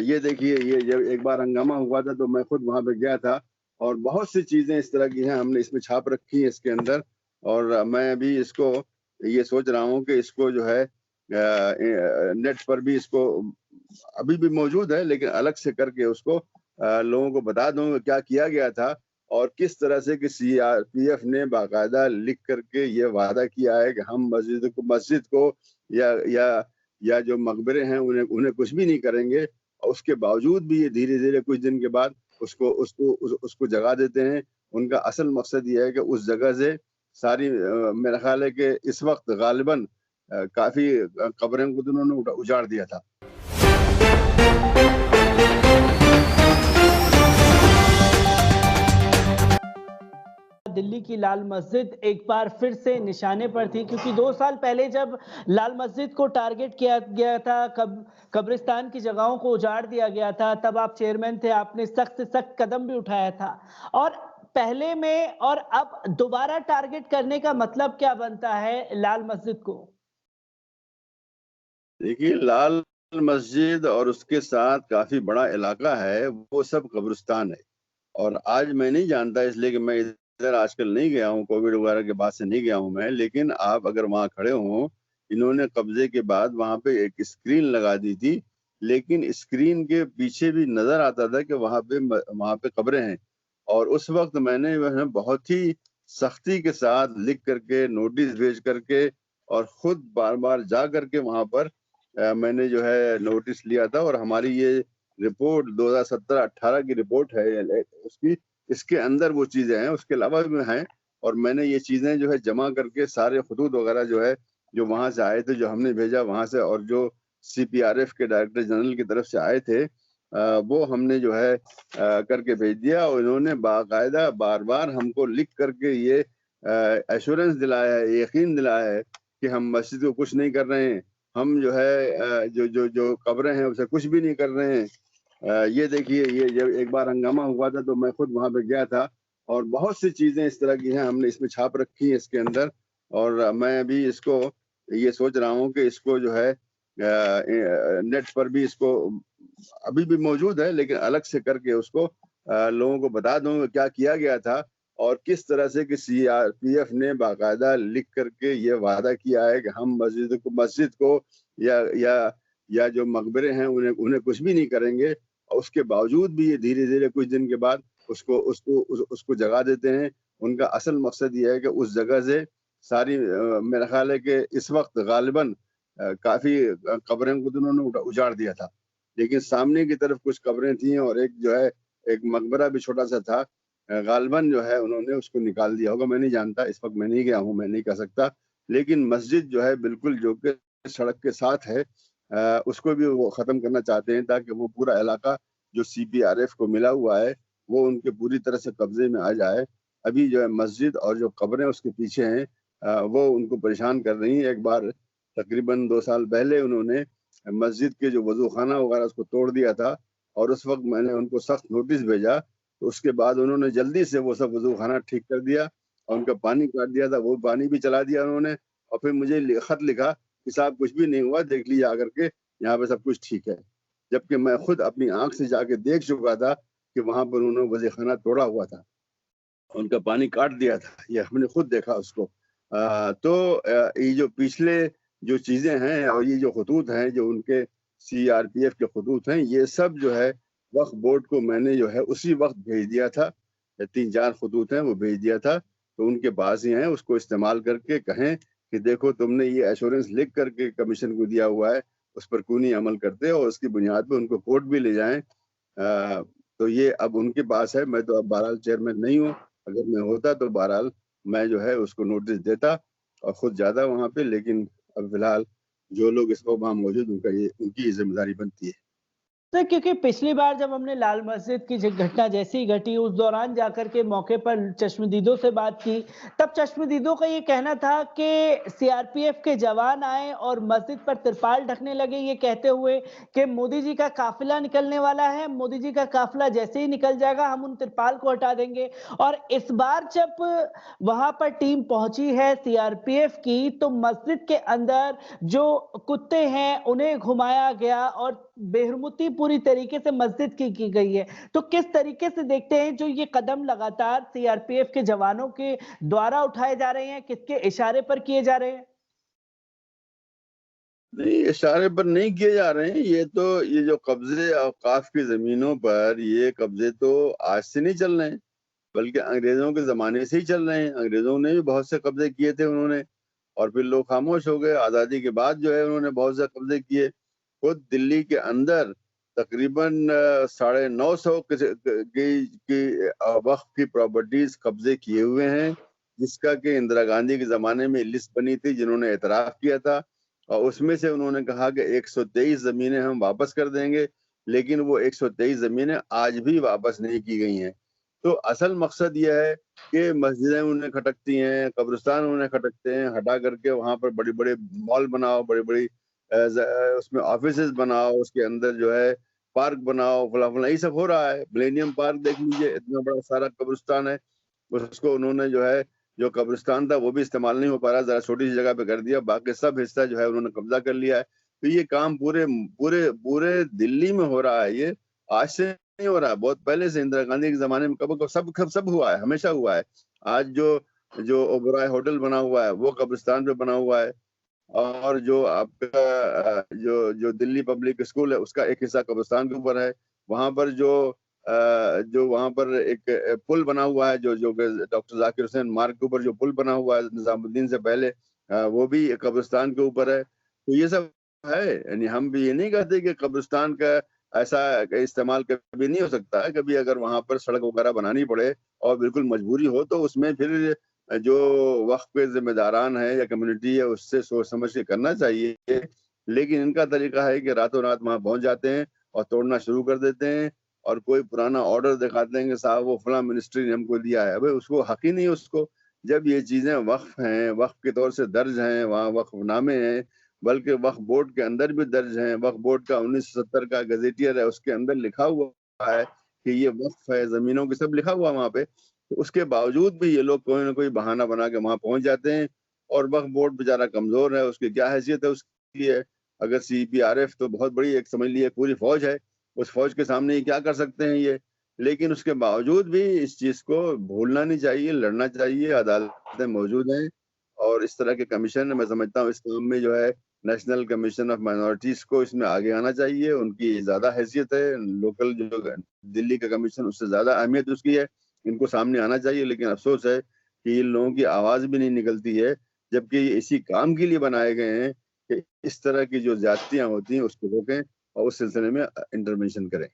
ये देखिए, ये जब एक बार हंगामा हुआ था तो मैं खुद वहां पे गया था और बहुत सी चीजें इस तरह की हैं हमने इसमें छाप रखी है इसके अंदर। और मैं अभी इसको ये सोच रहा हूँ कि इसको जो है नेट पर भी इसको अभी भी मौजूद है, लेकिन अलग से करके उसको लोगों को बता दूं कि क्या किया गया था और किस तरह से कि सीआरपीएफ ने बाकायदा लिख करके ये वादा किया है कि हम मस्जिद को या या या जो मकबरे हैं उन्हें उन्हें कुछ भी नहीं करेंगे। और उसके बावजूद भी ये धीरे धीरे कुछ दिन के बाद उसको जगा देते हैं। उनका असल मकसद ये है कि उस जगह से सारी मेरा ख्याल है कि इस वक्त गालिबन काफी कब्रें को तो उन्होंने उजाड़ दिया था। दिल्ली की लाल मस्जिद एक बार फिर से निशाने पर थी, क्योंकि 2 साल पहले जब लाल मस्जिद को टारगेट किया गया था, कब्रिस्तान की जगहों को उजाड़ दिया गया था, तब आप चेयरमैन थे, आपने सख्त से सख्त कदम भी उठाया था। और पहले में और अब दोबारा टारगेट करने का मतलब क्या बनता है लाल मस्जिद को? देखिए, लाल मस्जिद और उसके साथ काफी बड़ा इलाका है, वो सब कब्रिस्तान है। और आज मैं नहीं जानता, इसलिए कि मैं इधर आजकल नहीं गया हूँ, कोविड वगैरह के बाद से नहीं गया हूँ मैं, लेकिन आप अगर वहाँ खड़े हों, इन्होंने कब्जे के बाद वहाँ पे एक स्क्रीन लगा दी थी, लेकिन स्क्रीन के पीछे भी नजर आता था कि वहाँ पे कब्रें हैं। और उस वक्त मैंने वह बहुत ही सख्ती के साथ लिख करके, नोटिस भेज करके और खुद बार बार जा करके वहाँ पर मैंने जो है नोटिस लिया था। और हमारी ये रिपोर्ट 2017-18 की रिपोर्ट है उसकी, इसके अंदर वो चीजें हैं, उसके अलावा भी हैं। और मैंने ये चीजें जो है जमा करके सारे खतूत वगैरह जो है जो वहां से आए थे, जो हमने भेजा वहां से, और जो सीपीआरएफ के डायरेक्टर जनरल की तरफ से आए थे, वो हमने जो है करके भेज दिया। और इन्होंने बाकायदा बार बार हमको लिख करके ये एश्योरेंस दिलाया है, यकीन दिलाया है कि हम मस्जिद को कुछ नहीं कर रहे हैं, हम जो है जो जो जो कब्रें हैं उसे कुछ भी नहीं कर रहे हैं। ये देखिए, ये जब एक बार हंगामा हुआ था तो मैं खुद वहां पे गया था और बहुत सी चीजें इस तरह की हैं हमने इसमें छाप रखी है इसके अंदर। और मैं अभी इसको ये सोच रहा हूँ कि इसको जो है नेट पर भी इसको अभी भी मौजूद है, लेकिन अलग से करके उसको लोगों को बता दूं कि क्या किया गया था और किस तरह से कि सीआरपीएफ ने बाकायदा लिख करके ये वादा किया है कि हम मस्जिद को या जो मकबरे हैं उन्हें कुछ भी नहीं करेंगे। और उसके बावजूद भी ये धीरे धीरे कुछ दिन के बाद उसको जगा देते हैं। उनका असल मकसद ये है कि उस जगह से सारी मेरा ख्याल है कि इस वक्त गालिबन काफी कब्रें को तो उन्होंने उजाड़ दिया था, लेकिन सामने की तरफ कुछ कब्रें थी और एक जो है एक मकबरा भी छोटा सा था। गालिबन जो है उन्होंने उसको निकाल दिया होगा, मैं नहीं जानता, इस वक्त मैं नहीं गया हूँ, मैं नहीं कह सकता। लेकिन मस्जिद जो है बिल्कुल जो कि सड़क के साथ है, उसको भी वो खत्म करना चाहते हैं ताकि वो पूरा इलाका जो सीपीआरएफ को मिला हुआ है वो उनके पूरी तरह से कब्जे में आ जाए। अभी जो है मस्जिद और जो कब्रें उसके पीछे हैं वो उनको परेशान कर रही हैं। एक बार तकरीबन 2 साल पहले उन्होंने मस्जिद के जो वजू खाना वगैरह उसको तोड़ दिया था और उस वक्त मैंने उनको सख्त नोटिस भेजा, तो उसके बाद उन्होंने जल्दी से वो सब वजू खाना ठीक कर दिया और उनका पानी काट दिया था, वो पानी भी चला दिया उन्होंने। और फिर मुझे खत लिखा कि साहब कुछ भी नहीं हुआ, देख लीजिए आकर के, यहाँ पे सब कुछ ठीक है। जबकि मैं खुद अपनी आंख से जाके देख चुका था कि वहां पर उन्होंने वजू खाना तोड़ा हुआ था, उनका पानी काट दिया था, ये हमने खुद देखा उसको। ये जो पिछले जो चीजें हैं और ये जो खतूत हैं जो उनके सीआरपीएफ के खतूत हैं, ये सब जो है वक्फ बोर्ड को मैंने जो है उसी वक्त भेज दिया था। 3-4 खतूत हैं वो भेज दिया था, तो उनके पास ही हैं, उसको इस्तेमाल करके कहें कि देखो तुमने ये एश्योरेंस लिख करके कमीशन को दिया हुआ है, उस पर क्यों नहीं अमल करते, और उसकी बुनियाद पर उनको कोर्ट भी ले जाएं। तो ये अब उनके पास है। मैं तो अब बहरहाल चेयरमैन नहीं हूँ, अगर मैं होता तो बहरहाल मैं जो है उसको नोटिस देता और खुद जाता वहां पे, लेकिन अब फिलहाल जो लोग इस वक्त वहां मौजूद उनकी जिम्मेदारी बनती है। तो क्योंकि पिछली बार जब हमने लाल मस्जिद की घटना जैसी ही घटी, उस दौरान जाकर के मौके पर चश्मदीदों से बात की, तब चश्मदीदों का ये कहना था कि सीआरपीएफ के जवान आए और मस्जिद पर तिरपाल ढकने लगे, ये कहते हुए कि मोदी जी का काफिला निकलने वाला है, मोदी जी का काफिला जैसे ही निकल जाएगा हम उन तिरपाल को हटा देंगे। और इस बार जब वहां पर टीम पहुंची है सीआरपीएफ की, तो मस्जिद के अंदर जो कुत्ते हैं उन्हें घुमाया गया और बेहरमती पूरी तरीके से मस्जिद की गई है। तो किस तरीके से देखते हैं जो ये कदम लगातार सीआरपीएफ के जवानों के द्वारा उठाए जा रहे हैं, किसके इशारे पर किए जा रहे हैं? नहीं, इशारे पर नहीं किए जा रहे हैं। ये जो कब्जे औकाफ की जमीनों पर ये कब्जे तो आज से नहीं चल रहे हैं, बल्कि अंग्रेजों के जमाने से ही चल रहे हैं। अंग्रेजों ने भी बहुत से कब्जे किए थे उन्होंने, और फिर लोग खामोश हो गए। आज़ादी के बाद जो है उन्होंने बहुत से कब्जे किए। खुद दिल्ली के अंदर तकरीबन 950 वक्फ की प्रॉपर्टीज कब्जे किए हुए हैं, जिसका कि इंदिरा गांधी के ज़माने में लिस्ट बनी थी, जिन्होंने एतराफ़ किया था। और उसमें से उन्होंने कहा कि 123 ज़मीनें हम वापस कर देंगे, लेकिन वो 123 ज़मीनें आज भी वापस नहीं की गई हैं। तो असल मकसद ये है कि मस्जिदें उन्हें खटकती हैं, कब्रिस्तान उन्हें खटकते हैं, हटा करके वहाँ पर बड़ी-बड़ी मॉल बनाओ, बड़ी-बड़ी उसमें ऑफिसेज़ बनाओ, उसके अंदर जो है पार्क बनाओ, फला-फला ये सब हो रहा है। मिलेनियम पार्क देख लीजिए, इतना बड़ा सारा कब्रिस्तान है, उसको उन्होंने जो है, जो कब्रिस्तान था वो भी इस्तेमाल नहीं हो पा रहा, ज़रा छोटी-सी जगह पे कर दिया, बाकी सब हिस्सा जो है उन्होंने कब्ज़ा कर लिया है। तो ये काम पूरे पूरे पूरे दिल्ली में हो रहा है ये, आज से नहीं हो रहा है, बहुत पहले से इंदिरा गांधी के ज़माने में कब सब हुआ है, हमेशा हुआ है। आज जो जो ओबेरॉय होटल बना हुआ है, वो कब्रिस्तान पे बना हुआ है। और जो आपका जो दिल्ली पब्लिक स्कूल है, उसका एक हिस्सा कब्रिस्तान के ऊपर है। वहाँ पर जो वहाँ पर एक पुल बना हुआ है, जो डॉक्टर ज़ाकिर हुसैन मार्ग के ऊपर जो पुल बना हुआ है निज़ामुद्दीन से पहले, वो भी कब्रिस्तान के ऊपर है। तो ये सब है, यानी हम भी ये नहीं कहते कि कब्रिस्तान का ऐसा इस्तेमाल कभी नहीं हो सकता है। कभी अगर वहाँ पर सड़क वगैरह बनानी पड़े और बिल्कुल मजबूरी हो, तो उसमें फिर जो वक़्फ़ के ज़िम्मेदारान हैं या कम्युनिटी है, उससे सोच समझ के करना चाहिए। लेकिन इनका तरीका है कि रातों-रात वहाँ पहुँच जाते हैं और तोड़ना शुरू कर देते हैं, और कोई पुराना ऑर्डर दिखाते हैं कि साहब वो फलाँ मिनिस्ट्री ने हमको दिया है। अबे उसको हक़ ही नहीं है उसको। जब ये चीज़ें वक़्फ़ हैं, वक़्फ़ के तौर से दर्ज हैं, वहाँ वक़्फ़नामे हैं, बल्कि वक़्फ़ बोर्ड के अंदर भी दर्ज हैं। वक़्फ़ बोर्ड का 1970 का गज़ेटियर है, उसके अंदर लिखा हुआ है कि ये वक़्फ़ है, ज़मीनों के सब लिखा हुआ है वहाँ पे। तो उसके बावजूद भी ये लोग कोई न कोई बहाना बना के वहाँ पहुँच जाते हैं, और वक्फ बोर्ड बेचारा कमज़ोर है, उसकी क्या हैसियत है उसकी है। अगर सीपीआरएफ तो बहुत बड़ी एक समझ लीजिए पूरी फ़ौज है, उस फ़ौज के सामने ये क्या कर सकते हैं ये। लेकिन उसके बावजूद भी इस चीज़ को भूलना नहीं चाहिए, लड़ना चाहिए, अदालतें मौजूद हैं, और इस तरह के कमीशन मैं समझता हूँ इस काम में जो है नेशनल कमीशन ऑफ माइनॉरिटीज़ को इसमें आगे आना चाहिए। उनकी ज़्यादा हैसियत है, लोकल जो दिल्ली का कमीशन उससे ज़्यादा अहमियत उसकी है। इनको सामने आना चाहिए, लेकिन अफ़सोस है कि इन लोगों की आवाज़ भी नहीं निकलती है, जबकि ये इसी काम के लिए बनाए गए हैं कि इस तरह की जो ज़्यादतियाँ होती हैं उसको रोकें और उस सिलसिले में इंटरवेंशन करें।